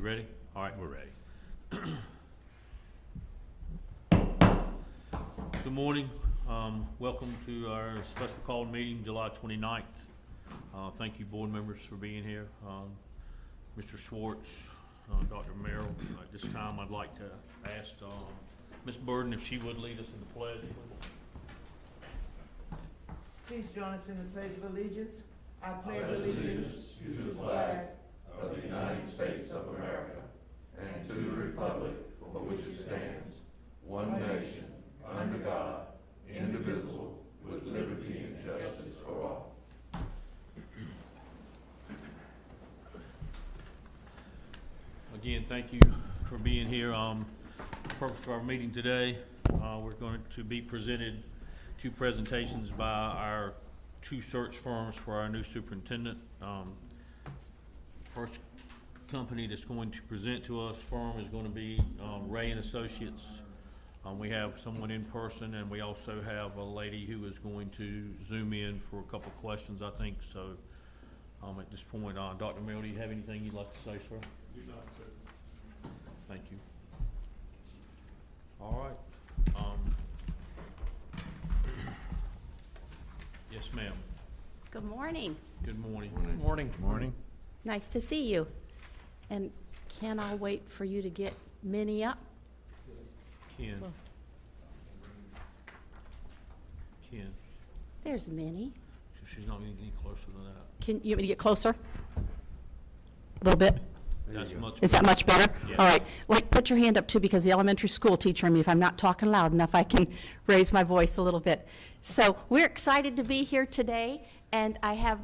ready? All right, we're ready. Good morning. Welcome to our special call meeting, July 29th. Thank you, board members, for being here. Mr. Schwartz, Dr. Merrill, at this time I'd like to ask Ms. Burden if she would lead us in the pledge. Please join us in the Pledge of Allegiance. I pledge allegiance to the flag of the United States of America and to the republic for which it stands, one nation, under God, indivisible, with liberty and justice for all. Again, thank you for being here. The purpose of our meeting today, we're going to be presented two presentations by our two search firms for our new superintendent. First company that's going to present to us firm is going to be Ray and Associates. We have someone in person, and we also have a lady who is going to Zoom in for a couple of questions, I think. So at this point, Dr. Merrill, do you have anything you'd like to say, sir? Do not, sir. Thank you. All right. Yes, ma'am. Good morning. Good morning. Morning. Morning. Nice to see you. And can I wait for you to get Minnie up? Ken. Ken. There's Minnie. She's not getting any closer than that. Can you want me to get closer? A little bit? That's much. Is that much better? Yes. All right. Like, put your hand up too, because the elementary school teacher in me, if I'm not talking loud enough, I can raise my voice a little bit. So we're excited to be here today, and I have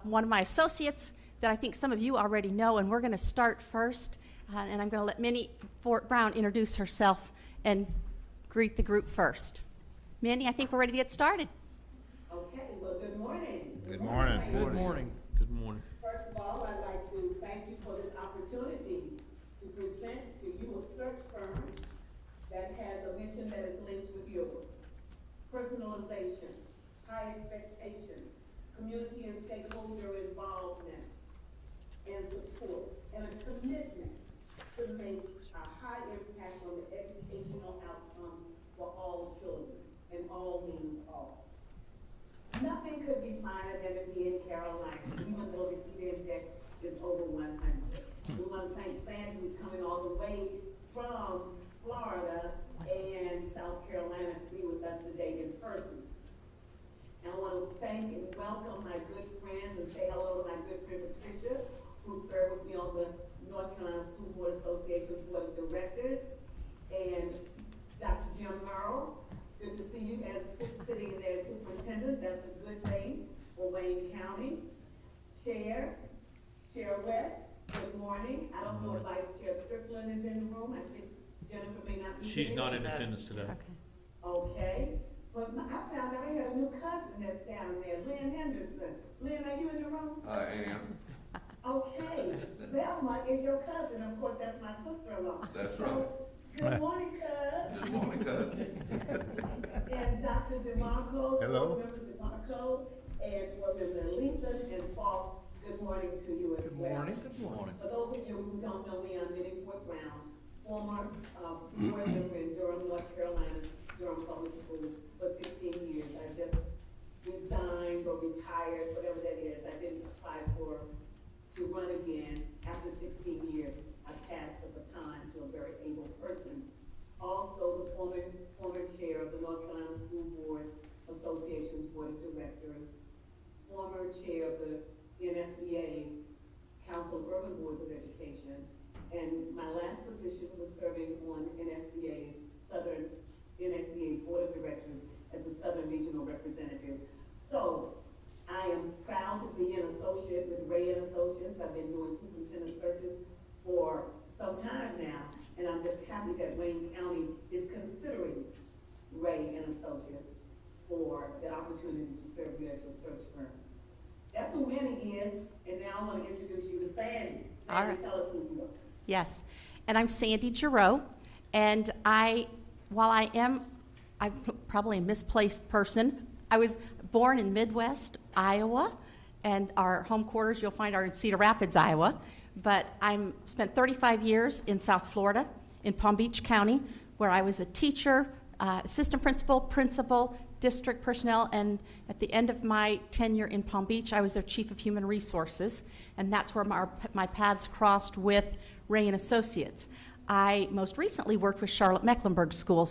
one of my associates that I think some of you already know, and we're going to start first, and I'm going to let Minnie Fort Brown introduce herself and greet the group first. Minnie, I think we're ready to get started. Okay, well, good morning. Good morning. Good morning. Good morning. First of all, I'd like to thank you for this opportunity to present to you a search firm that has a mission that is linked with yours. Personalization, high expectations, community and stakeholder involvement and support, and a commitment to make a high impact on the educational outcomes for all children, and all means all. Nothing could be finer than to be in Carolina, even though the heat index is over 100. We want to thank Sandy, who's coming all the way from Florida and South Carolina to be with us today in person. And I want to thank and welcome my good friends and say hello to my good friend Patricia, who served with me on the North Carolina School Board Association's Board of Directors, and Dr. Jim Merrill. Good to see you as sitting in there as superintendent. That's a good thing for Wayne County. Chair West, good morning. I don't know if Vice Chair Strickland is in the room. I think Jennifer may not be here. She's not in attendance today. Okay. But I found out I had a new cousin that's down there, Lynn Henderson. Lynn, are you in the room? I am. Okay. Velma is your cousin. Of course, that's my sister-in-law. That's right. Good morning, cuz. Good morning, cousin. And Dr. DeMarco. Hello. Board Member DeMarco, and Board Member Lethan and Falk, good morning to you as well. Good morning. For those of you who don't know me, I'm Minnie Fort Brown, former board member in Durham, North Carolina, Durham Public Schools for 16 years. I just resigned or retired, whatever that is. I didn't apply to run again. After 16 years, I passed the baton to a very able person. Also, the former chair of the North Carolina School Board Association's Board of Directors, former chair of the NSBA's Council of Urban Boards of Education, and my last position was serving on NSBA's Board of Directors as the Southern Regional Representative. So, I am proud to be an associate with Ray and Associates. I've been doing superintendent searches for some time now, and I'm just happy that Wayne County is considering Ray and Associates for the opportunity to serve you as your search firm. That's who Minnie is, and now I want to introduce you to Sandy. All Sandy, right. tell us who you are. Yes. And I'm Sandy Giroux, and while I'm probably a misplaced person, I was born in Midwest, Iowa, and our home quarters you'll find are in Cedar Rapids, Iowa. but I'm spent 35 years in South Florida, in Palm Beach County, where I was a teacher, assistant principal, district personnel, and at the end of my tenure in Palm Beach, I was their chief of human resources, and that's where my paths crossed with Ray and Associates. I most recently worked with Charlotte Mecklenburg School,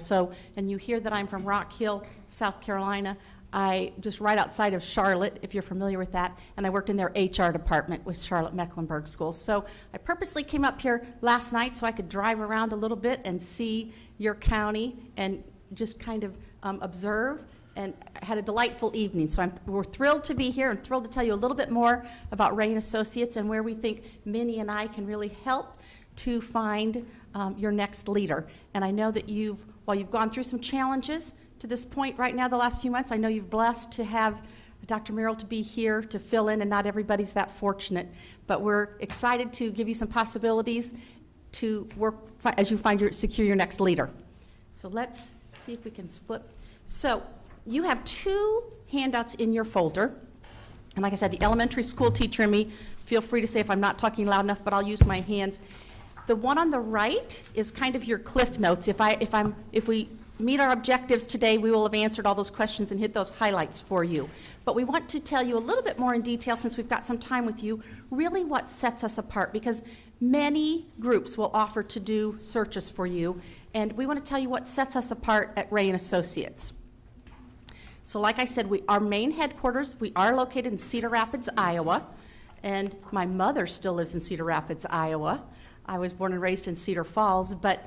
and you hear that I'm from Rock Hill, South Carolina. I just right outside of Charlotte, if you're familiar with that, and I worked in their HR department with Charlotte Mecklenburg School. So I purposely came up here last night so I could drive around a little bit and see your county and just kind of observe, and I had a delightful evening. So we're thrilled to be here and thrilled to tell you a little bit more about Ray and Associates and where we think Minnie and I can really help to find your next leader. And I know that while you've gone through some challenges to this point right now, the last few months, I know you've blessed to have Dr. Merrill to be here to fill in, and not everybody's that fortunate. But we're excited to give you some possibilities to work as you secure your next leader. So let's see if we can flip. So you have 2 handouts in your folder. And like I said, the elementary school teacher in me, feel free to say if I'm not talking loud enough, but I'll use my hands. The one on the right is kind of your cliff notes. If we meet our objectives today, we will have answered all those questions and hit those highlights for you. But we want to tell you a little bit more in detail, since we've got some time with you, really what sets us apart, because many groups will offer to do searches for you, and we want to tell you what sets us apart at Ray and Associates. So like I said, our main headquarters, we are located in Cedar Rapids, Iowa, and my mother still lives in Cedar Rapids, Iowa. I was born and raised in Cedar Falls, but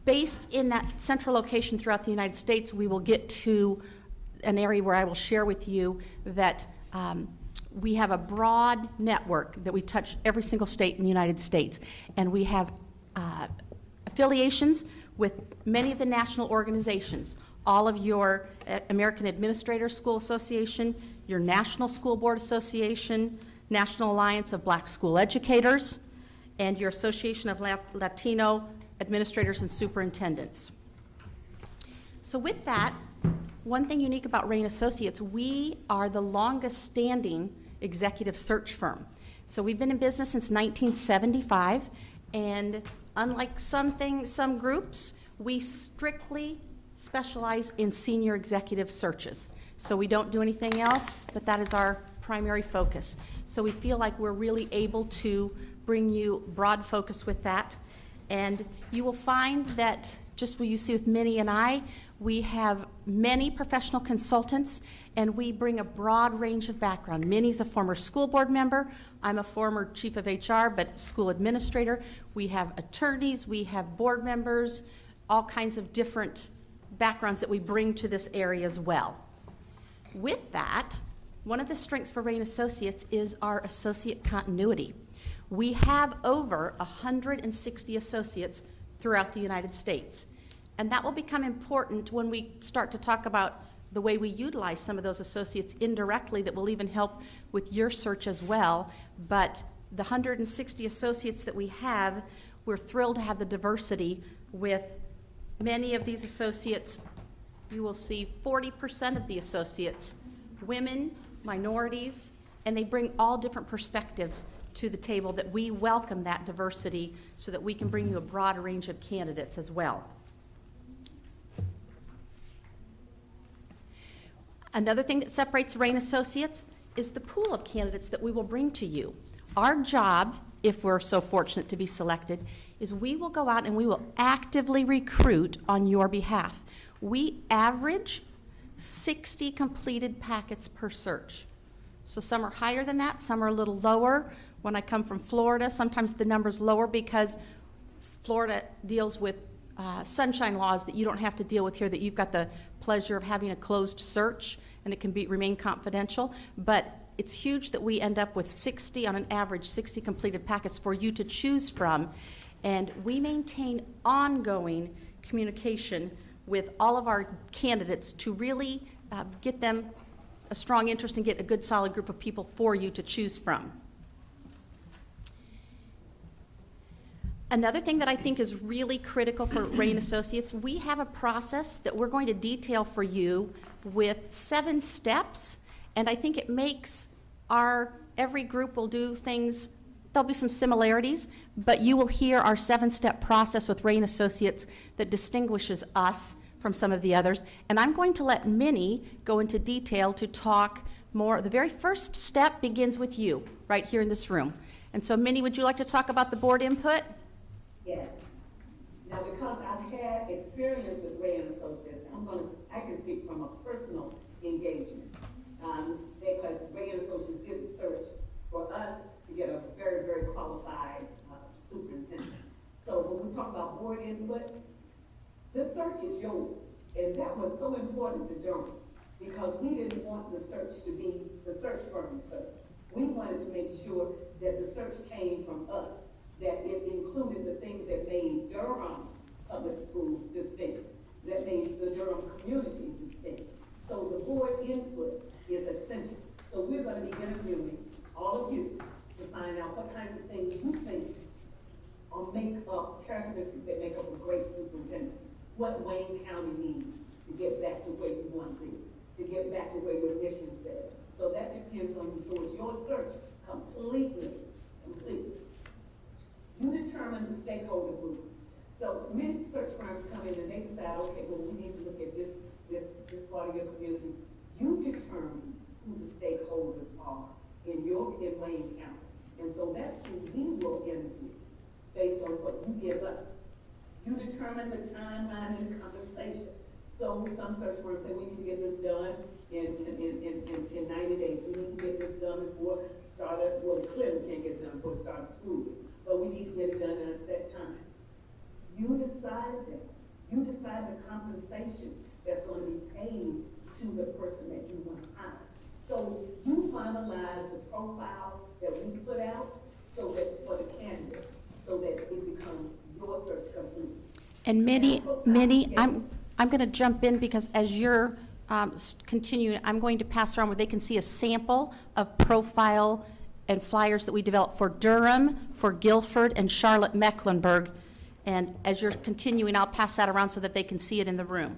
based in that central location throughout the United States, we will get to an area where I will share with you that we have a broad network that we touch every single state in the United States, and we have affiliations with many of the national organizations, all of your American Administrators School Association, your National School Board Association, National Alliance of Black School Educators, and your Association of Latino Administrators and Superintendents. So with that, one thing unique about Ray and Associates, we are the longest standing executive search firm. So we've been in business since 1975, and unlike some groups, we strictly specialize in senior executive searches. So we don't do anything else, but that is our primary focus. So we feel like we're really able to bring you broad focus with that. And you will find that, just what you see with Minnie and I, we have many professional consultants, and we bring a broad range of background. Minnie's a former school board member. I'm a former chief of HR, but school administrator. We have attorneys, we have board members, all kinds of different backgrounds that we bring to this area as well. With that, one of the strengths for Ray and Associates is our associate continuity. We have over 160 associates throughout the United States. And that will become important when we start to talk about the way we utilize some of those associates indirectly that will even help with your search as well. But the 160 associates that we have, we're thrilled to have the diversity with many of these associates. You will see 40% of the associates, women, minorities, and they bring all different perspectives to the table, that we welcome that diversity so that we can bring you a broad range of candidates as well. Another thing that separates Ray and Associates is the pool of candidates that we will bring to you. Our job, if we're so fortunate to be selected, is we will go out and we will actively recruit on your behalf. We average 60 completed packets per search. So some are higher than that, some are a little lower. When I come from Florida, sometimes the number's lower because Florida deals with sunshine laws that you don't have to deal with here, that you've got the pleasure of having a closed search and it can remain confidential. But it's huge that we end up with 60, on an average, 60 completed packets for you to choose from. And we maintain ongoing communication with all of our candidates to really get them a strong interest and get a good solid group of people for you to choose from. Another thing that I think is really critical for Ray and Associates, we have a process that we're going to detail for you with 7 steps, and I think it makes every group will do things there'll be some similarities, but you will hear our 7-step process with Ray and Associates that distinguishes us from some of the others. And I'm going to let Minnie go into detail to talk more. The very first step begins with you, right here in this room. And so, Minnie, would you like to talk about the board input? Yes. Now, because I've had experience with Ray and Associates, I can speak from a personal engagement. Because Ray and Associates did the search for us to get a very, very qualified superintendent. So when we talk about board input, the search is yours. And that was so important to Durham because we didn't want the search to be the search firm search. We wanted to make sure that the search came from us, that it included the things that made Durham Public Schools distinct, that made the Durham community distinct. So the board input is essential. So we're going to be interviewing all of you to find out what kinds of things you think or make up characteristics that make up a great superintendent. What Wayne County needs to get back to where you want to be, to get back to where your mission says. So that depends on you. So it's your search completely. You determine the stakeholder groups. So many search firms come in and they decide, okay, well, we need to look at this part of your community. You determine who the stakeholders are in Wayne County. And so that's who we will interview based on what you give us. You determine the timeline and the compensation. So some search firms say we need to get this done in 90 days. We need to get this done before well, clearly we can't get it done before start of school, but we need to get it done in a set time. You decide that. You decide the compensation that's going to be paid to the person that you want to hire. So you finalize the profile that we put out so that for the candidates, so that it becomes your search complete. And Minnie, Yes. I'm going to jump in because as you're continuing, I'm going to pass around where they can see a sample of profile and flyers that we developed for Durham, for Guilford, and Charlotte Mecklenburg. And as you're continuing, I'll pass that around so that they can see it in the room.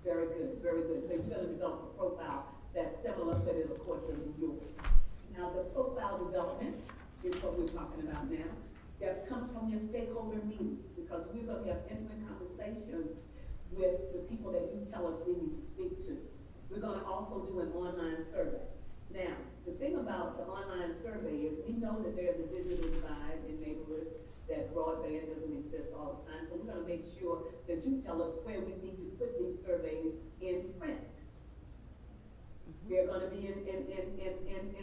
Very good, very good. So you're going to develop a profile that's similar, but it, of course, is yours. Now, the profile development is what we're talking about now. That comes from your stakeholder meetings, because we're going to have intimate conversations with the people that you tell us we need to speak to. We're going to also do an online survey. Now, the thing about the online survey is we know that there's a digital divide in neighborhoods, that broadband doesn't exist all the time. So we're going to make sure that you tell us where we need to put these surveys in print. They're going to be in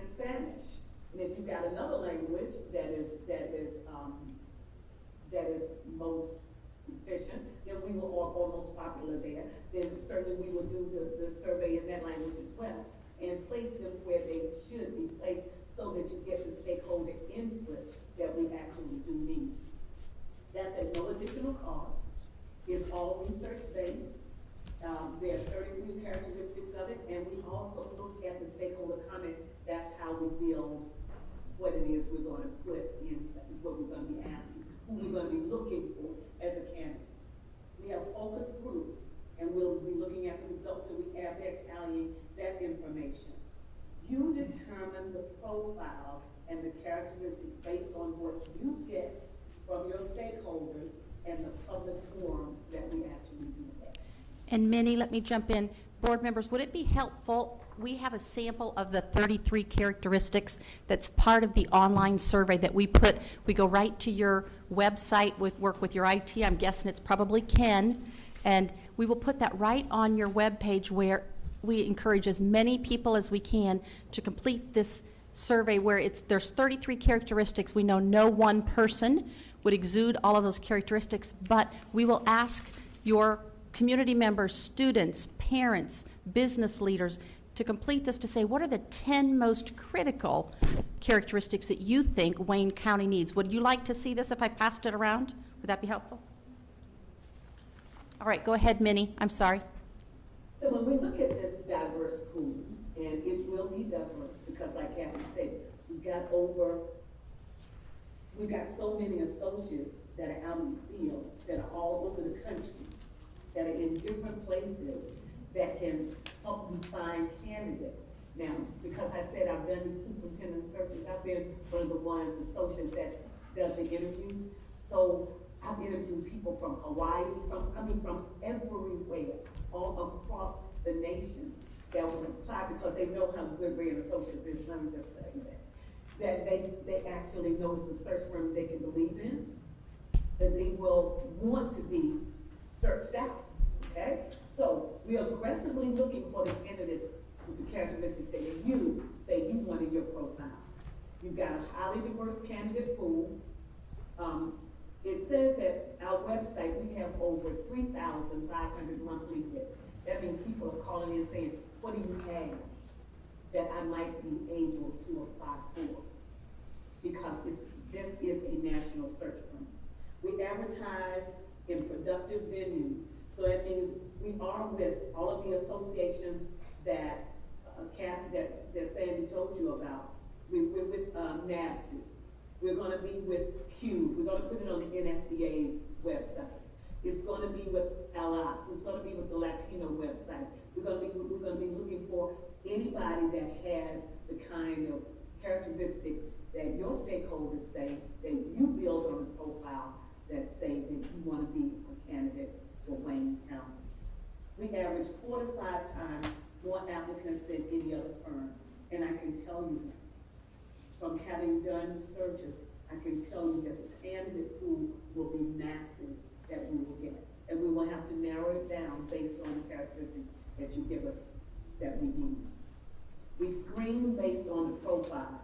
Spanish. And if you've got another language that is most efficient, then we will, or most popular there, then certainly we will do the survey in that language as well, and place them where they should be placed so that you get the stakeholder input that we actually do need. That's at no additional cost. It's all research-based. There are 33 characteristics of it, and we also look at the stakeholder comments. That's how we build what it is we're going to put in, what we're going to be asking, who we're going to be looking for as a candidate. We have focus groups, and we'll be looking at the results that we have there, tallying that information. You determine the profile and the characteristics based on what you get from your stakeholders and the public forums that we actually do that. And Minnie, let me jump in. Board members, would it be helpful? We have a sample of the 33 characteristics that's part of the online survey that we put. We go right to your website work with your IT. I'm guessing it's probably Ken. And we will put that right on your webpage where we encourage as many people as we can to complete this survey where there's 33 characteristics. We know no one person would exude all of those characteristics, but we will ask your community members, students, parents, business leaders to complete this to say what are the 10 most critical characteristics that you think Wayne County needs. Would you like to see this if I passed it around? Would that be helpful? All right, go ahead, Minnie. I'm sorry. So when we look at this diverse pool, and it will be diverse because like Kathy said, we've got so many associates that are out in the field, that are all over the country, that are in different places that can help you find candidates. Now, because I said I've done these superintendent searches, I've been one of the ones, associates that does the interviews. So I've interviewed people from Hawaii, from everywhere, all across the nation that would apply because they know how good Ray and Associates is. Let me just say that they actually know it's a search firm they can believe in, that they will want to be searched out, okay? So we're aggressively looking for the candidates with the characteristics that you say you want in your profile. You've got a highly diverse candidate pool. It says that our website, we have over 3,500 monthly hits. That means people are calling in saying, what do you have that I might be able to apply for? Because this is a national search firm. We advertise in productive venues. So that means we are with all of the associations that that Sandy told you about. We're with NABC. We're going to be with CUBE. We're going to put it on the NSBA's website. It's going to be with LS. It's going to be with the Latino website. We're going to be looking for anybody that has the kind of characteristics that your stakeholders say that you build on a profile that say that you want to be a candidate for Wayne County. We average 4 to 5 times more applicants than any other firm, and I can tell you that. From having done searches, I can tell you that the candidate pool will be massive that we will get. And we will have to narrow it down based on the characteristics that you give us that we need. We screen based on the profile.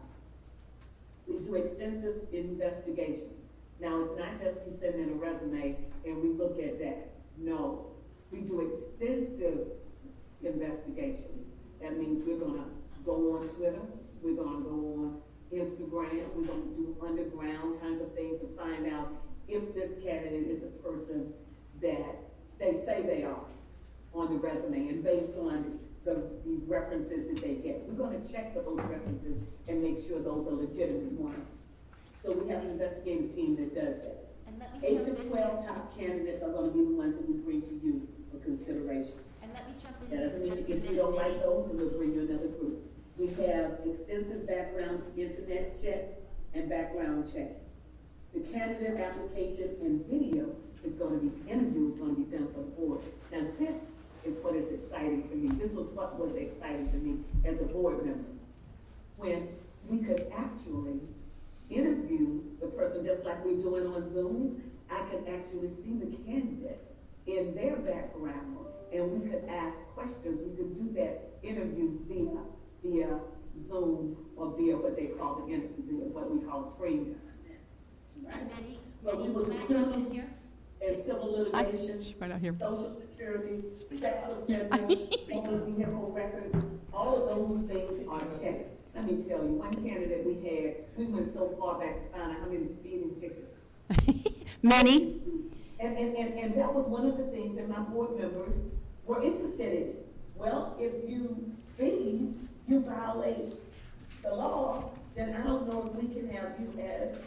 We do extensive investigations. Now, it's not just you send in a resume and we look at that. No, we do extensive investigations. That means we're gonna go on Twitter, we're gonna go on Instagram, we're going to do underground kinds of things to find out if this candidate is a person that they say they are on the resume and based on the references that they get. We're going to check those references and make sure those are legitimate ones. So we have an investigative team that does that. 8 to 12 top candidates are going to be the ones that we bring to you for consideration. And let me jump in. That doesn't mean just if a you don't minute, like those, then we'll bring you another group. We have extensive background internet checks and background checks. The candidate application and video is going to be, interview is going to be done for the board. Now this is what is exciting to me. This was what was exciting to me as a board member. When we could actually interview the person just like we're doing on Zoom, I could actually see the candidate in their background and we could ask questions. We could do that interview via Zoom or via what they call the interview, what we call screen time. Right? But we will do criminal and civil litigation, social security, sex offenders, motor vehicle records, all of those things are checked. Let me tell you, one candidate we went so far back to find out how many speeding tickets. Many. And that was one of the things that my board members were interested in. Well, if you speed, you violate the law, then I don't know if we can have you as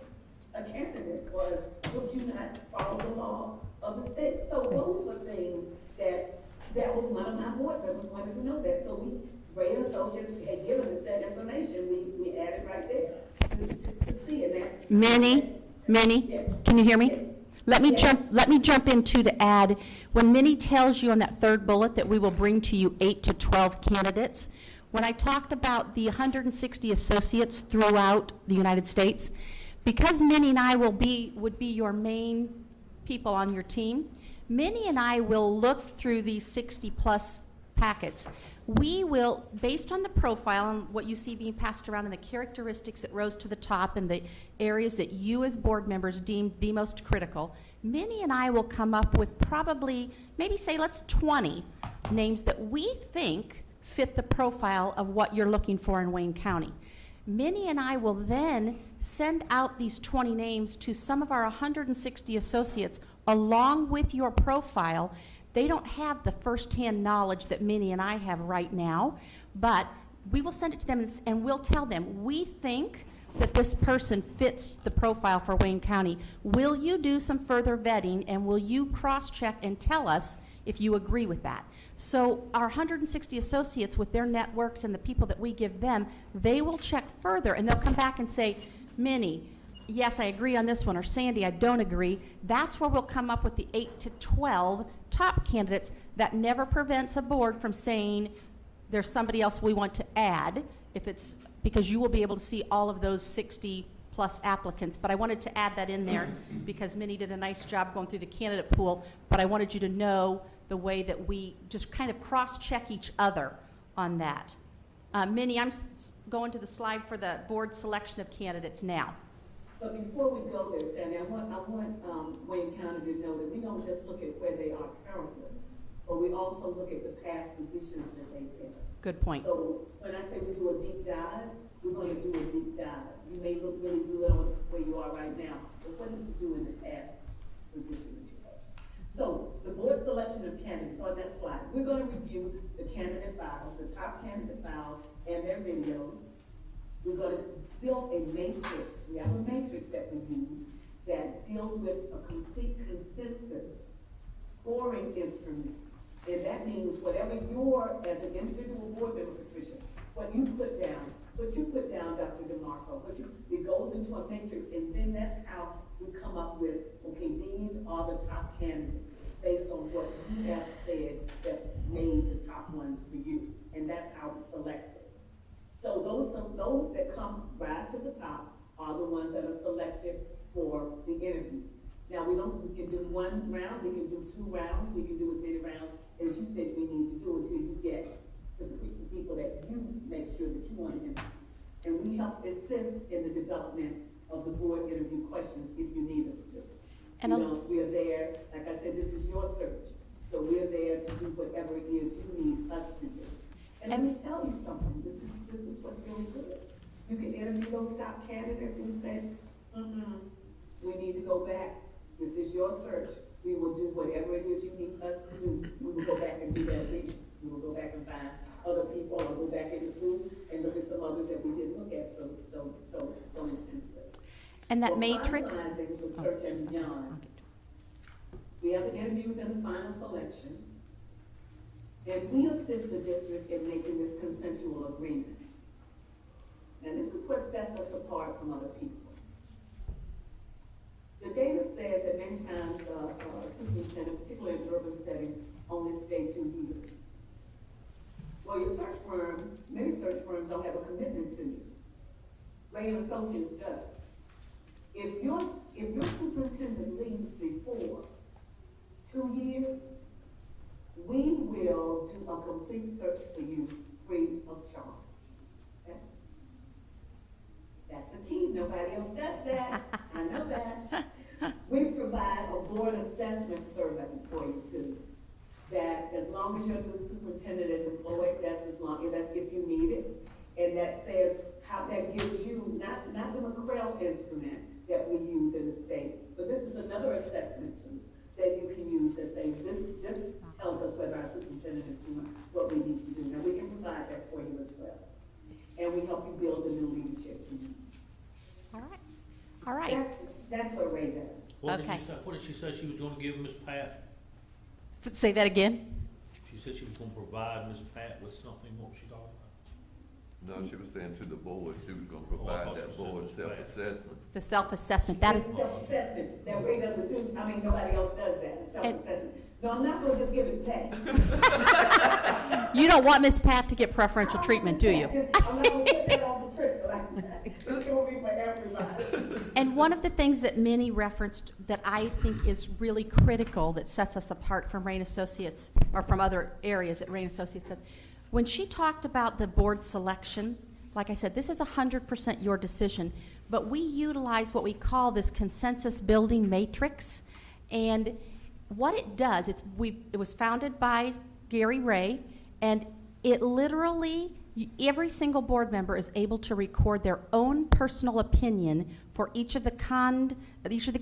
a candidate, because would you not follow the law of the state? So those were things that was one of my board members wanted to know that. So Ray and Associates had given us that information. We added right there to see it. Minnie, Yeah. can you hear me? Yeah. Let me jump in too to add, when Minnie tells you on that third bullet that we will bring to you 8 to 12 candidates, when I talked about the 160 associates throughout the United States, because Minnie and I would be your main people on your team, Minnie and I will look through these 60 plus packets. We will, based on the profile and what you see being passed around and the characteristics that rose to the top and the areas that you as board members deem the most critical, Minnie and I will come up with probably, maybe say let's 20 names that we think fit the profile of what you're looking for in Wayne County. Minnie and I will then send out these 20 names to some of our 160 associates along with your profile. They don't have the firsthand knowledge that Minnie and I have right now, but we will send it to them and we'll tell them, we think that this person fits the profile for Wayne County. Will you do some further vetting and will you cross-check and tell us if you agree with that? So our 160 associates with their networks and the people that we give them, they will check further and they'll come back and say, Minnie, yes, I agree on this one, or Sandy, I don't agree. That's where we'll come up with the 8 to 12 top candidates. That never prevents a board from saying there's somebody else we want to add, if it's, because you will be able to see all of those 60 plus applicants. But I wanted to add that in there because Minnie did a nice job going through the candidate pool, but I wanted you to know the way that we just kind of cross-check each other on that. Minnie, I'm going to the slide for the board selection of candidates now. But before we go there, Sandy, I want Wayne County to know that we don't just look at where they are currently, but we also look at the past positions that they've held. Good point. So when I say we do a deep dive, we're going to do a deep dive. You may look really good on where you are right now, but what did you do in the past position that you had? So the board selection of candidates on that slide, we're going to review the candidate files, the top candidate files and their videos. We're going to build a matrix. We have a matrix that we use that deals with a complete consensus scoring instrument. And that means whatever your, as an individual board member, Patricia, what you put down, Dr. DeMarco, it goes into a matrix, and then that's how we come up with, okay, these are the top candidates based on what you have said that made the top ones for you. And that's how it's selected. So those that rise to the top are the ones that are selected for the interviews. Now, we can do one round, we can do 2 rounds, we can do as many rounds as you think we need to do until you get the people that you make sure that you want to interview. And we help assist in the development of the board interview questions if you need us to. And we are there, like I said, this is your search. So we're there to do whatever it is you need us to do. And let me tell you something, this is what's really good. You can interview those top candidates and you say, we need to go back. This is your search. We will do whatever it is you need us to do. We will go back and do that again. We will go back and find other people, or go back in the pool and look at some others that we didn't look at so intensely. And that For matrix. finalizing the search and beyond, we have the interviews and the final selection. And we assist the district in making this consensual agreement. And this is what sets us apart from other people. The data says that many times a superintendent, particularly in urban settings, only stay 2 years. Well, your search firm, many search firms don't have a commitment to you. Rain Associates does. If your superintendent leaves before 2 years, we will do a complete search for you free of charge. Okay? That's the key. Nobody else does that. I know that. We provide a board assessment survey for you too. That as long as your new superintendent is employed, that's if you need it. And that says how that gives you, not the McCrell instrument that we use in the state, but this is another assessment tool that you can use that say, this tells us whether our superintendent is doing what we need to do. Now, we can provide that for you as well. And we help you build a new leadership team. All right. That's what Ray does. What Okay. did she say she was gonna give Miss Pat? Say that again. She said she was gonna provide Miss Pat with something. What was she talking about? No, she was saying to the board, she was gonna I provide thought that she said board it was bad. self-assessment. The self-assessment. That is. Self-assessment that Ray doesn't do. I mean, nobody else does that. Self-assessment. No, I'm not gonna just give it back. You don't want Miss Pat to get preferential treatment, do you? I'm not gonna put that on Patricia like that. It's gonna be for everybody. And one of the things that Minnie referenced that I think is really critical that sets us apart from Rain Associates, or from other areas that Rain Associates does, when she talked about the board selection, like I said, this is 100% your decision, but we utilize what we call this consensus building matrix. And what it does, it was founded by Gary Ray, and it literally, every single board member is able to record their own personal opinion for each of the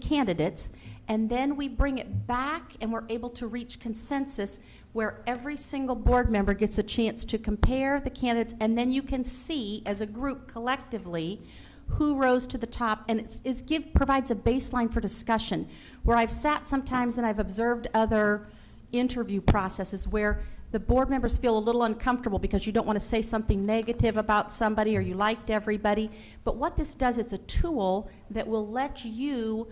candidates, and then we bring it back and we're able to reach consensus where every single board member gets a chance to compare the candidates, and then you can see as a group collectively who rose to the top, and provides a baseline for discussion. Where I've sat sometimes and I've observed other interview processes where the board members feel a little uncomfortable because you don't want to say something negative about somebody or you liked everybody. But what this does, it's a tool that will let you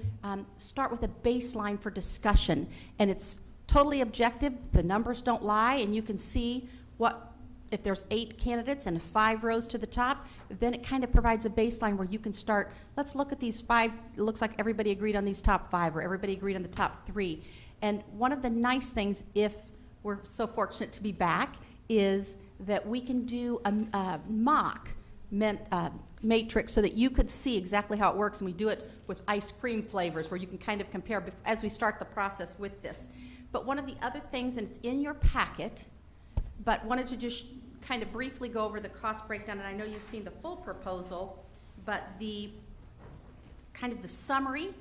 start with a baseline for discussion. And it's totally objective. The numbers don't lie, and you can see what, if there's 8 candidates and 5 rows to the top, then it kind of provides a baseline where you can start, let's look at these 5, it looks like everybody agreed on these top 5, or everybody agreed on the top 3. And one of the nice things, if we're so fortunate to be back, is that we can do a mock matrix so that you could see exactly how it works, and we do it with ice cream flavors where you can kind of compare as we start the process with this. But one of the other things, and it's in your packet, but wanted to just kind of briefly go over the cost breakdown, and I know you've seen the full proposal, but the kind of the summary,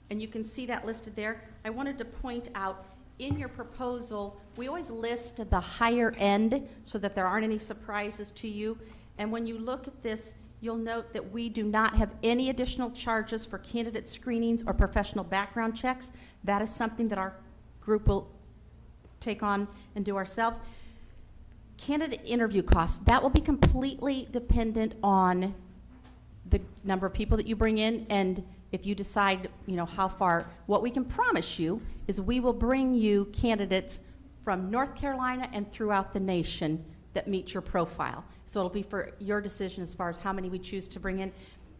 and you can see that listed there. I wanted to point out in your proposal, we always list the higher end so that there aren't any surprises to you. And when you look at this, you'll note that we do not have any additional charges for candidate screenings or professional background checks. That is something that our group will take on and do ourselves. Candidate interview costs, that will be completely dependent on the number of people that you bring in, and if you decide, you know, how far. What we can promise you is we will bring you candidates from North Carolina and throughout the nation that meet your profile. So it'll be for your decision as far as how many we choose to bring in.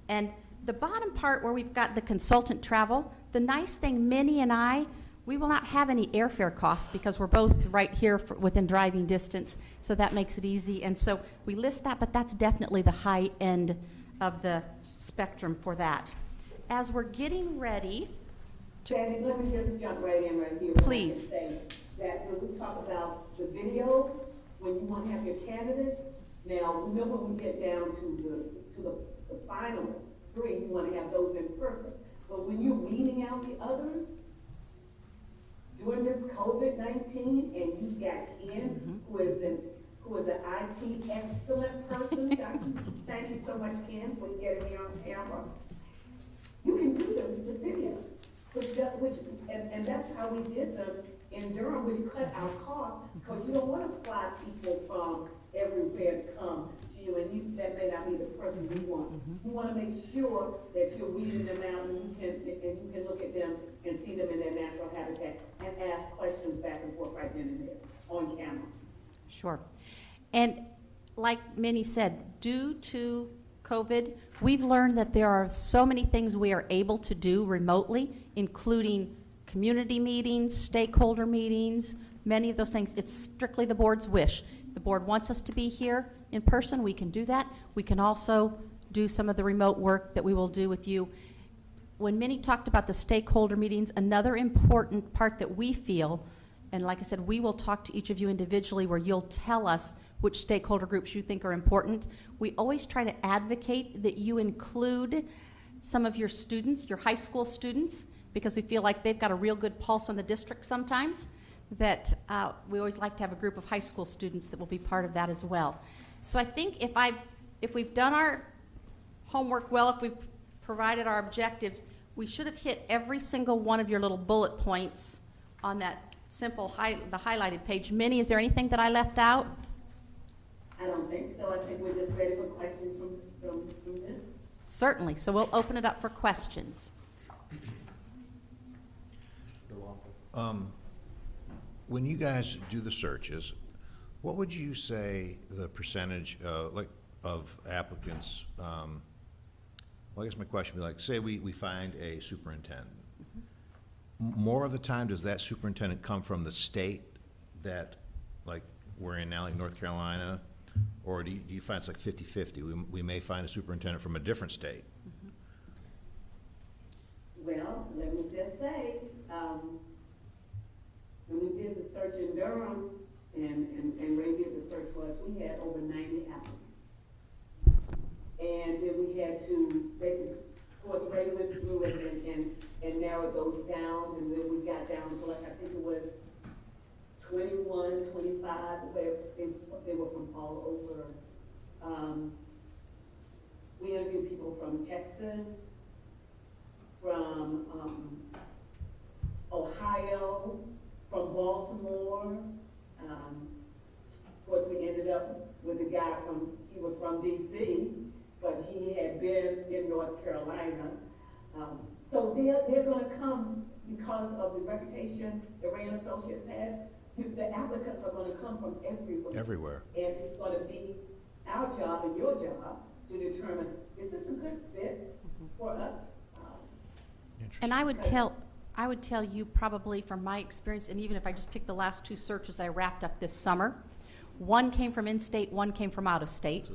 And the bottom part where we've got the consultant travel, the nice thing, Minnie and I, we will not have any airfare costs because we're both right here within driving distance, so that makes it easy. And so we list that, but that's definitely the high end of the spectrum for that. As we're getting ready, Sandy, let me just jump right in right here. Please. Say that when we talk about the videos, when you want to have your candidates, now, we know when we get down to the final 3, you want to have those in person. But when you're weeding out the others, during this COVID-19, and you've got Ken, who is an IT excellent person. Thank you so much, Ken, for getting me on camera. You can do the video, and that's how we did them in Durham, which cut our costs, because you don't want to fly people from everywhere to come to you, and that may not be the person you want. You want to make sure that you're weeding them out, and you can look at them and see them in their natural habitat and ask questions back and forth right then and there on camera. sure. And like Minnie said, due to COVID, we've learned that there are so many things we are able to do remotely, including community meetings, stakeholder meetings, many of those things. It's strictly the board's wish. The board wants us to be here in person, we can do that. We can also do some of the remote work that we will do with you. When Minnie talked about the stakeholder meetings, another important part that we feel, and like I said, we will talk to each of you individually where you'll tell us which stakeholder groups you think are important. We always try to advocate that you include some of your students, your high school students, because we feel like they've got a real good pulse on the district sometimes, that we always like to have a group of high school students that will be part of that as well. So I think if we've done our homework well, if we've provided our objectives, we should have hit every single one of your little bullet points on that simple, the highlighted page. Minnie, is there anything that I left out? I don't think so. I think we're just ready for questions from them. Certainly. So we'll open it up for questions. When you guys do the searches, what would you say the percentage of applicants? Well, I guess my question would be like, say we find a superintendent. More of the time, does that superintendent come from the state that, like, we're in now, like North Carolina? Or do you find it's like 50-50? We may find a superintendent from a different state. Well, let me just say, when we did the search in Durham, and Ray did the search for us, we had over 90 applicants. And then we had to, of course, Ray went through and narrowed those down, and then we got down to, like, I think it was 21, 25, where they were from all over. We interviewed people from Texas, from Ohio, from Baltimore, with a guy he was from DC, but he had been in North Carolina. So they're gonna come because of the reputation that Ray and Associates has. The applicants are gonna come from everywhere. Everywhere. And it's gonna be our job and your job to determine, is this a good fit for us? And I would tell you probably from my experience, and even if I just pick the last 2 searches that I wrapped up this summer, one came from in-state, one came from out-of-state.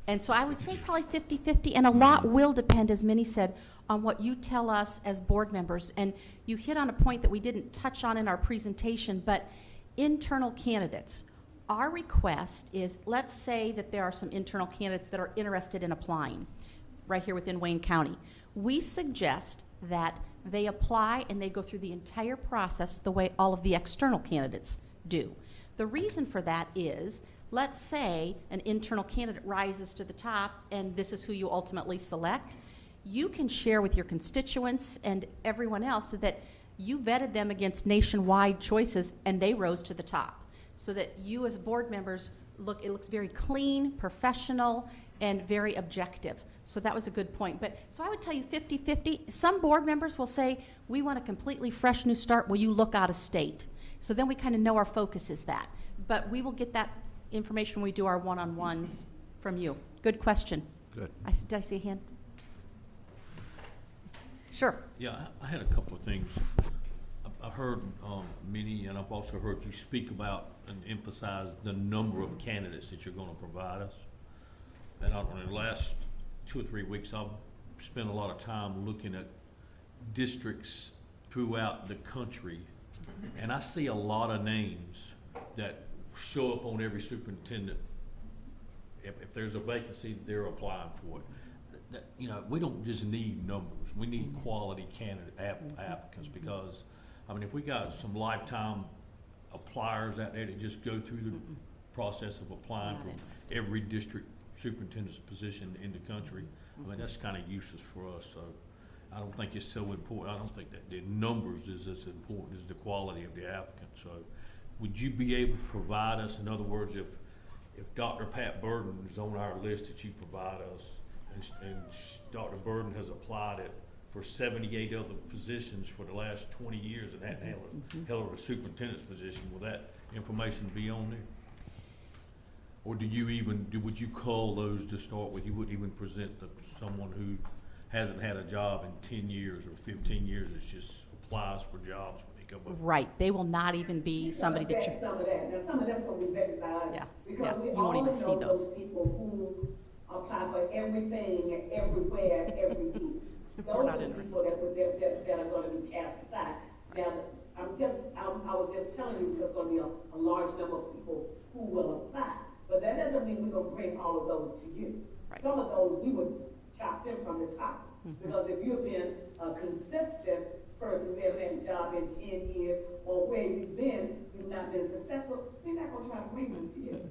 And so I would say probably 50-50, and a lot will depend, as Minnie said, on what you tell us as board members. And you hit on a point that we didn't touch on in our presentation, but internal candidates. Our request is, let's say that there are some internal candidates that are interested in applying right here within Wayne County. We suggest that they apply and they go through the entire process the way all of the external candidates do. The reason for that is, let's say an internal candidate rises to the top and this is who you ultimately select. You can share with your constituents and everyone else that you vetted them against nationwide choices and they rose to the top. So that you as board members it looks very clean, professional, and very objective. So that was a good point. But so I would tell you 50-50. Some board members will say, we want a completely fresh new start. Will you look out of state? So then we kind of know our focus is that. But we will get that information when we do our one-on-ones from you. Good question. Good. Did I see a hand? Sure. Yeah, I had a couple of things. I heard Minnie, and I've also heard you speak about and emphasize the number of candidates that you're going to provide us. And in the last 2 or 3 weeks, I've spent a lot of time looking at districts throughout the country, and I see a lot of names that show up on every superintendent. If there's a vacancy, they're applying for it. You know, we don't just need numbers. We need quality candidate applicants, because, I mean, if we got some lifetime appliers out there that just go through the process of applying for every district superintendent's position in the country, I mean, that's kind of useless for us. So I don't think it's so important. I don't think that the numbers is as important as the quality of the applicant. So would you be able to provide us, in other words, if Dr. Pat Burden is on our list that you provide us, and Dr. Burden has applied it for 78 other positions for the last 20 years and hadn't held a superintendent's position, will that information be on there? Or would you cull those to start with? You wouldn't even present to someone who hasn't had a job in 10 years or 15 years, that just applies for jobs when they come up? Right. They will not even be somebody that you. Some of that. Now, some of that's going to be vetted by us. Yeah, Because yeah. we You all won't even know see those. people who apply for everything and everywhere, every week. Those are the people that are going to be cast aside. Now, I was just telling you there's going to be a large number of people who will apply. But that doesn't mean we're going to bring all of those to you. Right. Some of those, we would chop them from the top. Because if you've been a consistent person, you haven't had a job in 10 years, or where you've not been successful, we're not going to try to bring them to you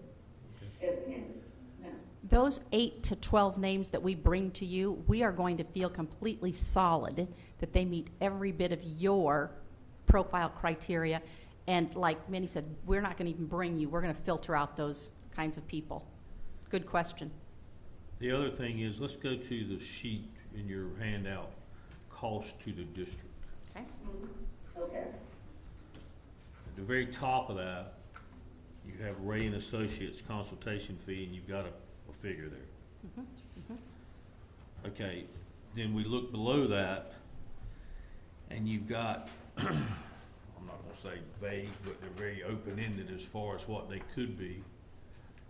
as a candidate. No. Those 8 to 12 names that we bring to you, we are going to feel completely solid that they meet every bit of your profile criteria. And like Minnie said, we're not going to even bring you. We're going to filter out those kinds of people. Good question. The other thing is, let's go to the sheet in your handout, cost to the district. Okay. Okay. At the very top of that, you have Ray and Associates consultation fee, and you've got a figure there. Okay, then we look below that, and you've got, I'm not gonna say vague, but they're very open-ended as far as what they could be.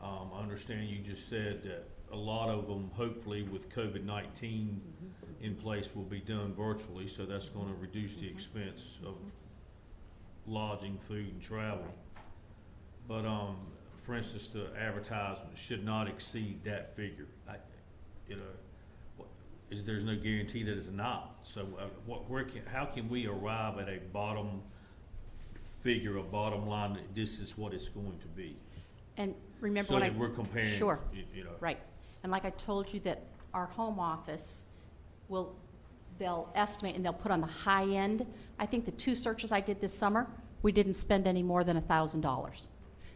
I understand you just said that a lot of them, hopefully with COVID-19 in place, will be done virtually, so that's gonna reduce the expense of lodging, food, and travel. But, for instance, the advertisement should not exceed that figure. There's no guarantee that it's not. So, how can we arrive at a bottom figure, a bottom line, that this is what it's going to be? And remember So when that we're comparing, Sure. you know. Right. And like I told you, that our home office they'll estimate and they'll put on the high end. I think the 2 searches I did this summer, we didn't spend any more than $1,000.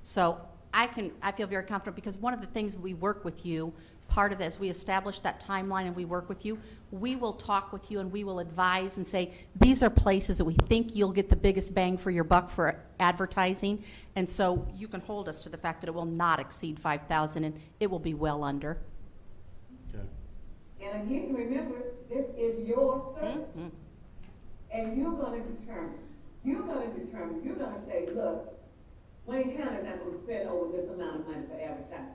So I feel very comfortable, because one of the things we work with you, part of it, as we establish that timeline and we work with you, we will talk with you and we will advise and say, these are places that we think you'll get the biggest bang for your buck for advertising. And so you can hold us to the fact that it will not exceed 5,000 and it will be well under. Okay. And again, remember, this is your search. Mhm. And you're gonna determine, you're gonna say, look, Wayne County's not gonna spend over this amount of money for advertising.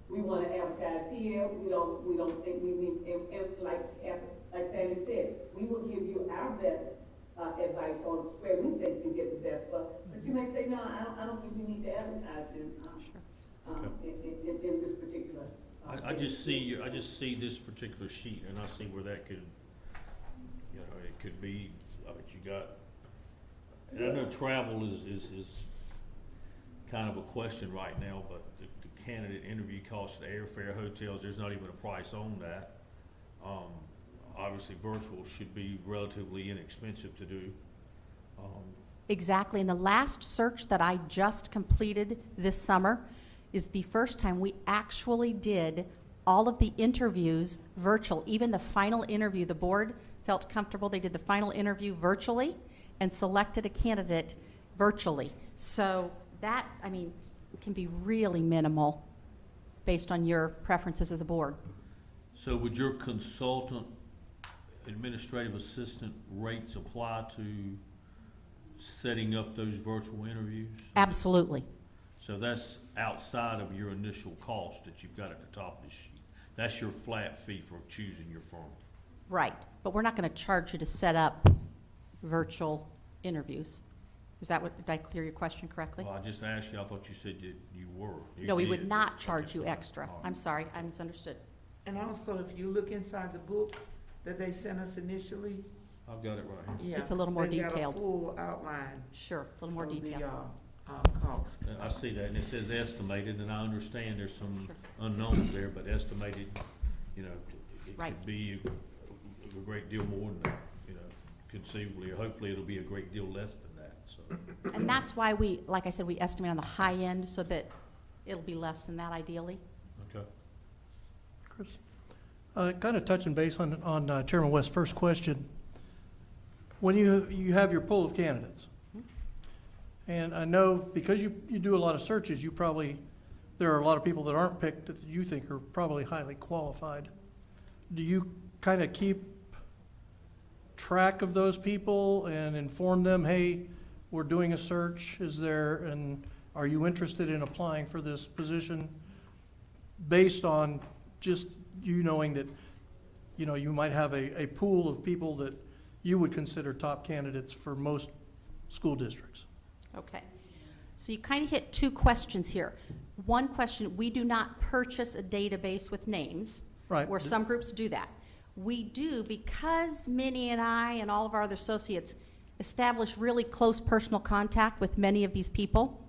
We wanna advertise here, we don't think we need, and like Sandy said, we will give you our best, advice on where we think you get the best, but you may say, no, I don't think we need to advertise in this particular. I just see this particular sheet, and I see where that could, you know, it could be, I mean, you got, and I know travel is kind of a question right now, but the candidate interview costs, the airfare, hotels, there's not even a price on that. Obviously, virtual should be relatively inexpensive to do. Exactly, and the last search that I just completed this summer is the first time we actually did all of the interviews virtual. Even the final interview, the board felt comfortable. They did the final interview virtually and selected a candidate virtually. So that, I mean, it can be really minimal based on your preferences as a board. So would your consultant, administrative assistant rates apply to setting up those virtual interviews? Absolutely. So that's outside of your initial cost that you've got at the top of the sheet. That's your flat fee for choosing your firm. Right, but we're not going to charge you to set up virtual interviews. Is that what, did I clear your question correctly? Well, I just asked you, I thought you said that you were. You No, we did. would not charge Okay. you extra. All right. I'm sorry, I misunderstood. And also, if you look inside the book that they sent us initially, I've got it right here. yeah. It's a little more they've got detailed. a full outline Sure, a little more of the, detail. cost. I see that, and it says estimated, and I understand there's some Sure. unknowns there, but estimated, you know, it Right. could be a great deal more than that, you know, conceivably, or hopefully it'll be a great deal less than that, so. And that's why we, like I said, we estimate on the high end so that it'll be less than that ideally. Okay. Chris, kind of touching base on Chairman West's first question. When you have your pool of candidates, and I know because you do a lot of searches, there are a lot of people that aren't picked that you think are probably highly qualified. Do you kind of keep track of those people and inform them, hey, we're doing a search, and are you interested in applying for this position, based on just you knowing that, you know, you might have a pool of people that you would consider top candidates for most school districts? Okay. So you kind of hit two questions here. One question, we do not purchase a database with names. Right. Where some groups do that. We do, because Minnie and I and all of our other associates establish really close personal contact with many of these people.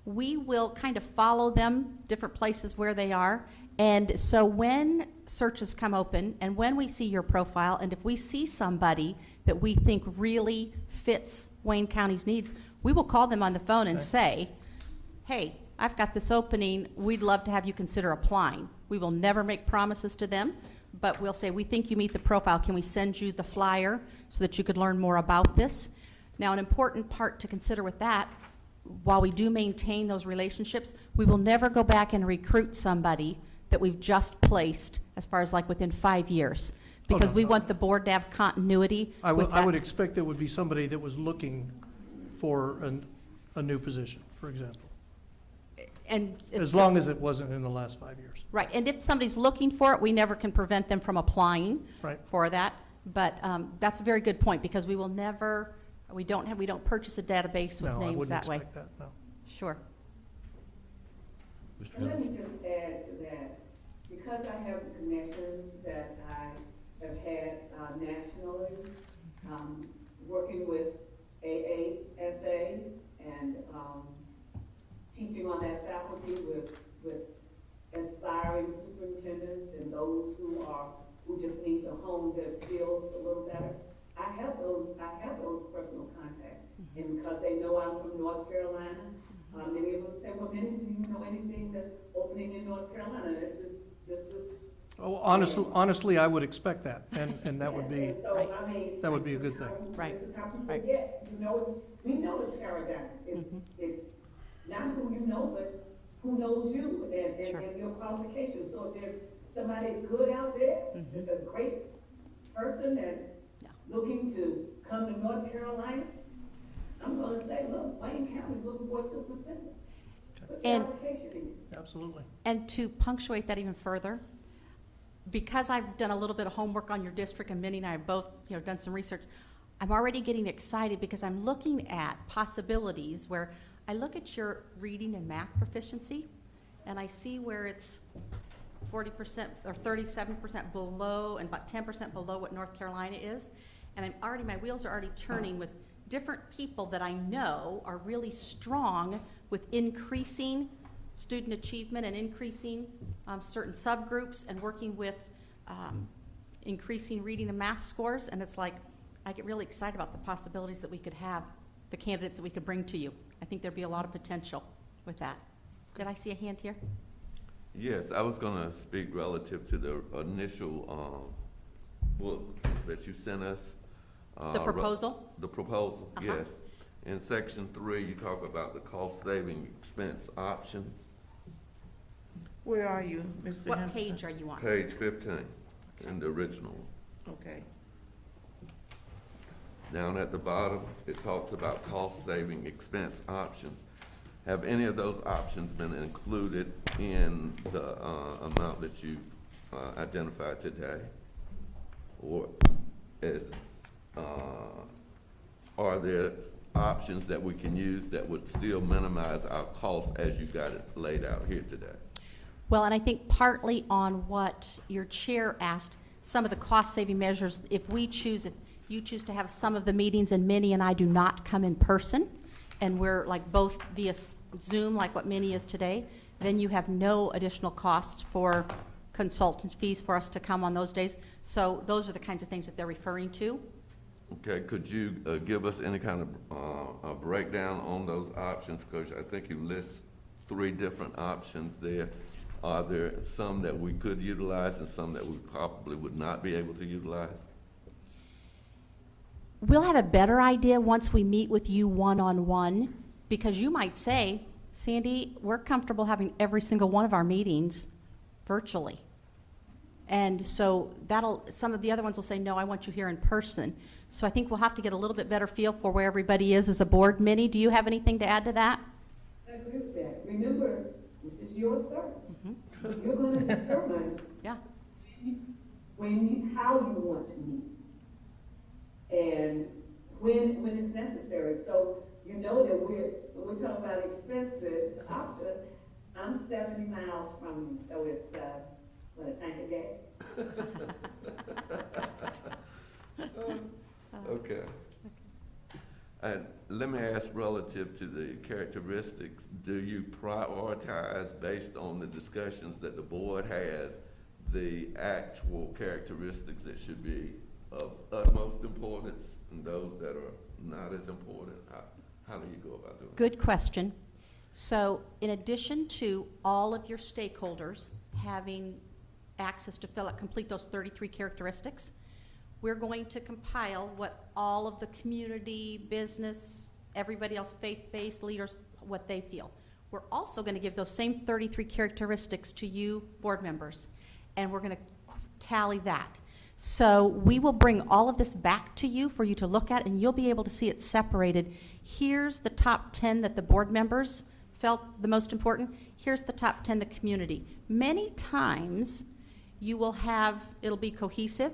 We will kind of follow them, different places where they are. And so when searches come open and when we see your profile, and if we see somebody that we think really fits Wayne County's needs, we will call them on the phone and Okay. say, hey, I've got this opening, we'd love to have you consider applying. We will never make promises to them, but we'll say, we think you meet the profile, can we send you the flyer so that you could learn more about this? Now, an important part to consider with that, while we do maintain those relationships, we will never go back and recruit somebody that we've just placed, as far as like within 5 years, because no, we no. want the board to have continuity. I with would that. expect there would be somebody that was looking for a new position, for example, And if as so- long as it wasn't in the last 5 years. Right, and if somebody's looking for it, we never can prevent them from applying Right. for that. But that's a very good point, because we will never, we don't purchase a database with No, I names wouldn't that way. expect that, no. Sure. Mr. And let Henderson? me just add to that, because I have the connections that I have had nationally, working with AASA and teaching on that faculty with aspiring superintendents and those who just need to hone their skills a little better. I have those personal contacts, and because they know I'm from North Carolina, Many of them say, well, Minnie, do you know anything that's opening in North Carolina? This was. Oh, honestly, I would expect that, and that would Yes, be, and so, Right. I mean, that would be a this good is thing. how- Right. This is how people Right. get, we know the paradigm is, it's not who you know, but who knows you Sure. and your qualifications. So if there's somebody good out there, it's a great person that's Yeah. looking to come to North Carolina, I'm gonna say, look, Wayne County's looking for a superintendent. Put your And- application in. absolutely. And to punctuate that even further, because I've done a little bit of homework on your district, and Minnie and I have both, done some research, I'm already getting excited because I'm looking at possibilities where I look at your reading and math proficiency, and I see where it's 40% or 37% below and about 10% below what North Carolina is. And my wheels are already turning with different people that I know are really strong with increasing student achievement and increasing certain subgroups and working with increasing reading and math scores. And it's like, I get really excited about the possibilities that we could have, the candidates that we could bring to you. I think there'd be a lot of potential with that. Did I see a hand here? Yes, I was gonna speak relative to the initial, book that you sent us. The proposal? The proposal, Uh-huh. yes. In section 3, you talk about the cost-saving expense options, Where are you, Mr. What Henderson? page are you on? page 15, in the original. Okay. Down at the bottom, it talks about cost-saving expense options. Have any of those options been included in the amount that you identified today? Or are there options that we can use that would still minimize our costs as you got it laid out here today? Well, and I think partly on what your chair asked, some of the cost-saving measures, if you choose to have some of the meetings and Minnie and I do not come in person, and we're like both via Zoom, like what Minnie is today, then you have no additional costs for consultant fees for us to come on those days. So those are the kinds of things that they're referring to. Okay, could you give us any kind of a breakdown on those options? Because I think you list 3 different options there. Are there some that we could utilize and some that we probably would not be able to utilize? We'll have a better idea once we meet with you one-on-one, because you might say, Sandy, we're comfortable having every single one of our meetings virtually. And so some of the other ones will say, no, I want you here in person. So I think we'll have to get a little bit better feel for where everybody is as a board. Minnie, do you have anything to add to that? I agree with that. Remember, this is your search. You're gonna determine Yeah. how you want to meet. And when it's necessary. So you know that when we're talking about expenses, option, I'm 70 miles from you, so it's, a tank a day? Okay. And let me ask relative to the characteristics, do you prioritize based on the discussions that the board has, the actual characteristics that should be of utmost importance and those that are not as important? How do you go about doing that? Good question. So in addition to all of your stakeholders having access to complete those 33 characteristics, we're going to compile what all of the community, business, everybody else, faith-based leaders, what they feel. We're also going to give those same 33 characteristics to you, board members, and we're going to tally that. So we will bring all of this back to you for you to look at, and you'll be able to see it separated. Here's the top 10 that the board members felt the most important. Here's the top 10 the community. Many times you will have, it'll be cohesive.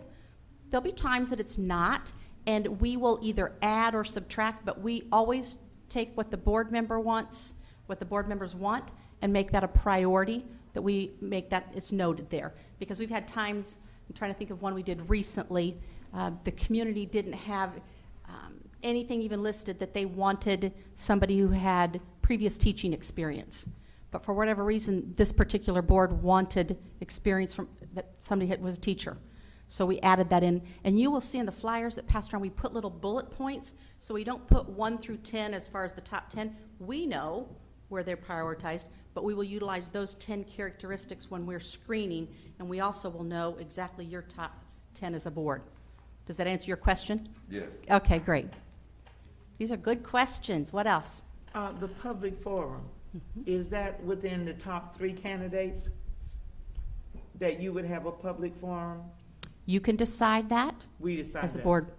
There'll be times that it's not, and we will either add or subtract, but we always take what the board member wants, what the board members want, and make that a priority, that we make that, it's noted there. Because we've had times, I'm trying to think of one we did recently, the community didn't have anything even listed that they wanted somebody who had previous teaching experience. But for whatever reason, this particular board wanted experience from, that somebody was a teacher. So we added that in, and you will see in the flyers that passed around, we put little bullet points, so we don't put 1 through 10 as far as the top 10. We know where they're prioritized, but we will utilize those 10 characteristics when we're screening, and we also will know exactly your top 10 as a board. Does that answer your question? Yes. Okay, great. These are good questions. What else? The public forum, is that within the top 3 candidates? That you would have a public forum? You can decide that We decide as a that. board.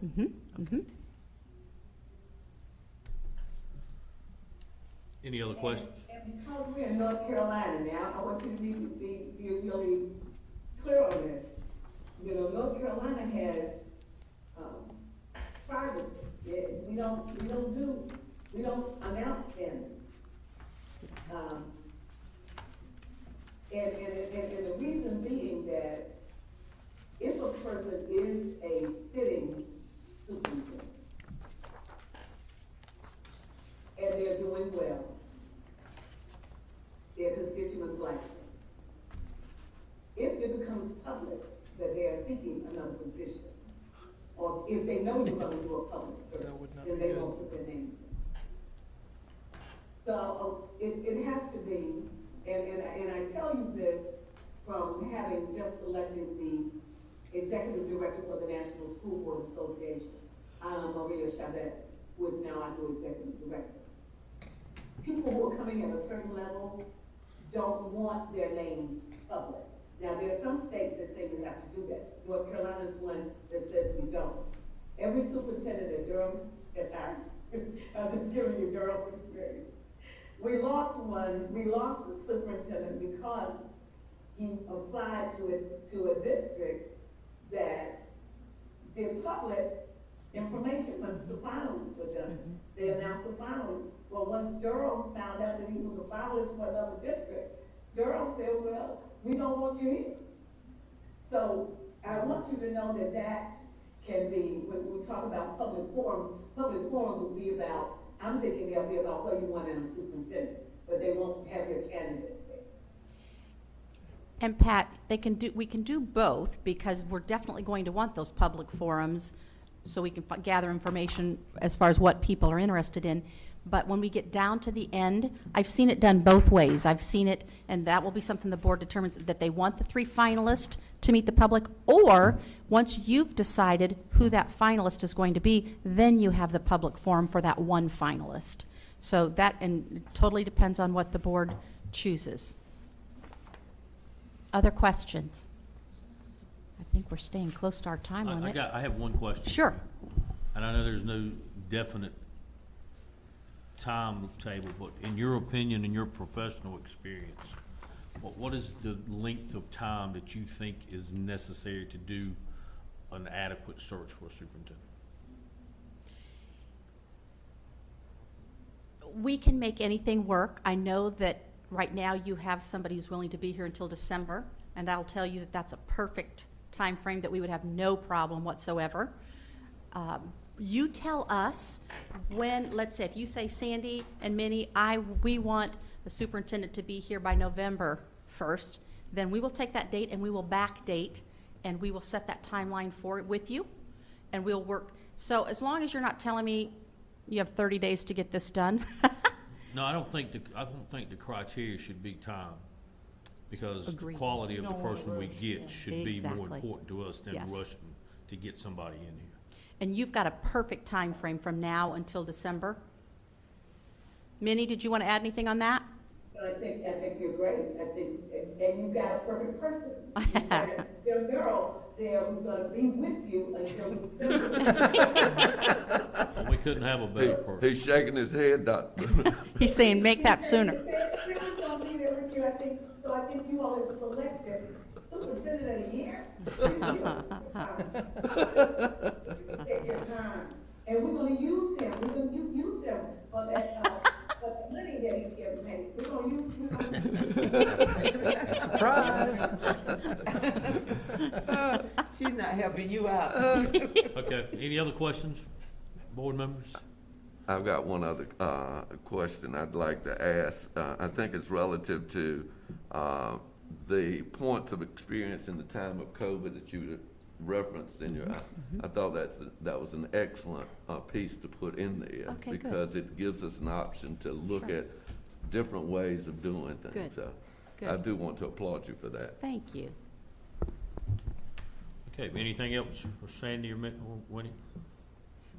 Any other questions? And because we're in North Carolina now, I want you to be really clear on this. You know, North Carolina has, privacy. We don't announce candidates. And the reason being that if a person is a sitting superintendent and they're doing well, their constituents like them. If it becomes public that they are seeking another position, or if they know you're gonna do a public search, That would not then be they good. won't put their names in. So, it has to be, and I tell you this from having just selected the executive director for the National School Board Association, Ana Maria Chavez, who is now our new executive director. People who are coming at a certain level don't want their names public. Now, there are some states that say you have to do that. North Carolina is one that says we don't. Every superintendent at Durham has hired. I'm just giving you Durham's experience. We lost the superintendent because he applied to a district that did public information, but the finalists were done. They announced the finalists. Well, once Durham found out that he was a finalist for another district, Durham said, well, we don't want you here. So I want you to know that that can be, when we talk about public forums will be about, I'm thinking they'll be about what you want in a superintendent, but they won't have your candidates there. And Pat, we can do both, because we're definitely going to want those public forums so we can gather information as far as what people are interested in. But when we get down to the end, I've seen it done both ways. I've seen it, and that will be something the board determines, that they want the 3 finalists to meet the public, or once you've decided who that finalist is going to be, then you have the public forum for that one finalist. So that, and it totally depends on what the board chooses. Other questions? I think we're staying close to our time limit. I have one question. Sure. And I know there's no definite timetable, but in your opinion, in your professional experience, what is the length of time that you think is necessary to do an adequate search for a superintendent? We can make anything work. I know that right now you have somebody who's willing to be here until December, and I'll tell you that that's a perfect time frame that we would have no problem whatsoever. You tell us when, let's say, if you say Sandy and Minnie, we want the superintendent to be here by November 1st, then we will take that date and we will backdate, and we will set that timeline for it with you, and we'll work. So as long as you're not telling me you have 30 days to get this done. No, I don't think the criteria should be time, because the Agreed. quality of You the don't wanna person we rush, get yeah. should be more Exactly. important to us than Yes. rushing to get somebody in here. And you've got a perfect time frame from now until December. Minnie, did you want to add anything on that? I think you're great. And you've got a perfect person. You've got a girl there who's gonna be with you until December. Well, we couldn't have a better person. He's shaking his head, Doctor. He's saying make that sooner. Sarah's gonna be there with you, I think you all have selected superintendent of the year. Take your time. And we're gonna use him, use him for that, for the money that he's getting paid. We're gonna use him. Surprise! She's not helping you out. Okay, any other questions, board members? I've got one other question I'd like to ask. I think it's relative to the points of experience in the time of COVID that you referenced in your. I thought that was an excellent piece to put in there, Okay, good. because it gives us an option to look Sure. at different ways of doing Good. things. So I Good. do want to applaud you for that. Thank you. Okay, anything else for Sandy or Winnie?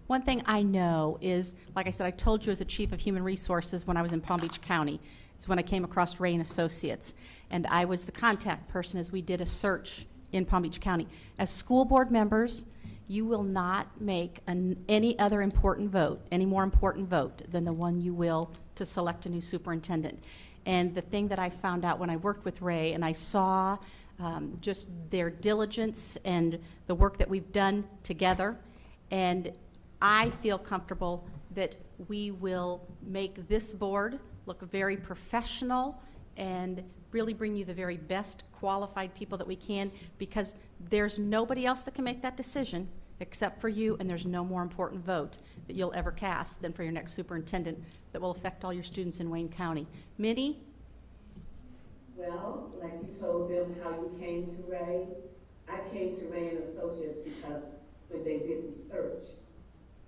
One thing I know is, like I said, I told you as a chief of human resources when I was in Palm Beach County, is when I came across Ray and Associates. And I was the contact person as we did a search in Palm Beach County. As school board members, you will not make any other important vote, any more important vote than the one you will to select a new superintendent. And the thing that I found out when I worked with Ray and I saw just their diligence and the work that we've done together, and I feel comfortable that we will make this board look very professional and really bring you the very best qualified people that we can, because there's nobody else that can make that decision except for you, and there's no more important vote that you'll ever cast than for your next superintendent that will affect all your students in Wayne County. Minnie? Well, like you told them how you came to Ray, I came to Ray and Associates because when they did the search,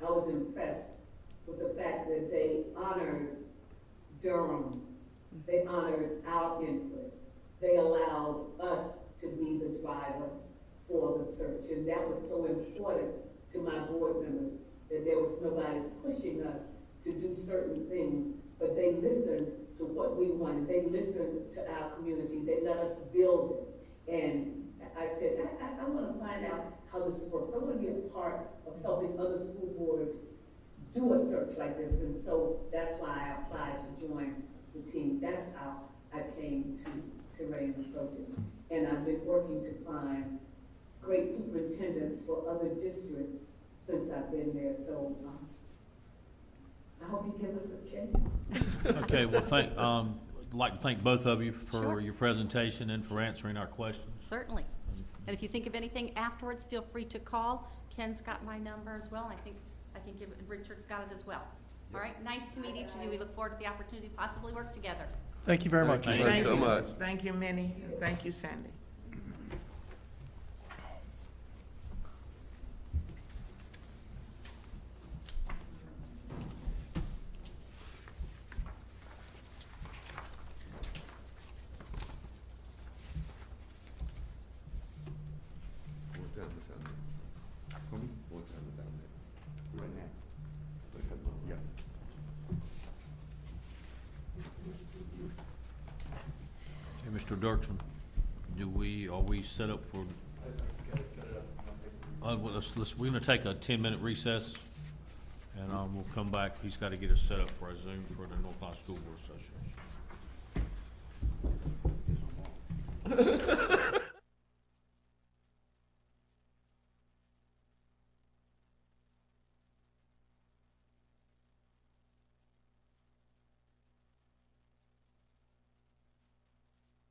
I was impressed with the fact that they honored Durham. They honored our input. They allowed us to be the driver for the search. And that was so important to my board members, that there was nobody pushing us to do certain things, but they listened to what we wanted. They listened to our community. They let us build it. And I said, I want to find out how this works. I want to be a part of helping other school boards do a search like this. And so that's why I applied to join the team. That's how I came to Ray and Associates. And I've been working to find great superintendents for other districts since I've been there. So I hope you give us a chance. Okay, well, I'd like to thank both of you for Sure. your presentation and for answering our questions. Certainly. And if you think of anything afterwards, feel free to call. Ken's got my number as well, and I think I can give it, Richard's got it as well. All right, nice to meet each of you. We look forward to the opportunity to possibly work together. Thank you very much. Thank you so much. Thank you, Minnie. Thank you, Sandy. What time is that? What time is that? Right now. Yeah. Okay, Mr. Dirksen, are we set up for? Well, we're gonna take a 10-minute recess, and we'll come back. He's gotta get us set up for a Zoom for the North Carolina School Board Association.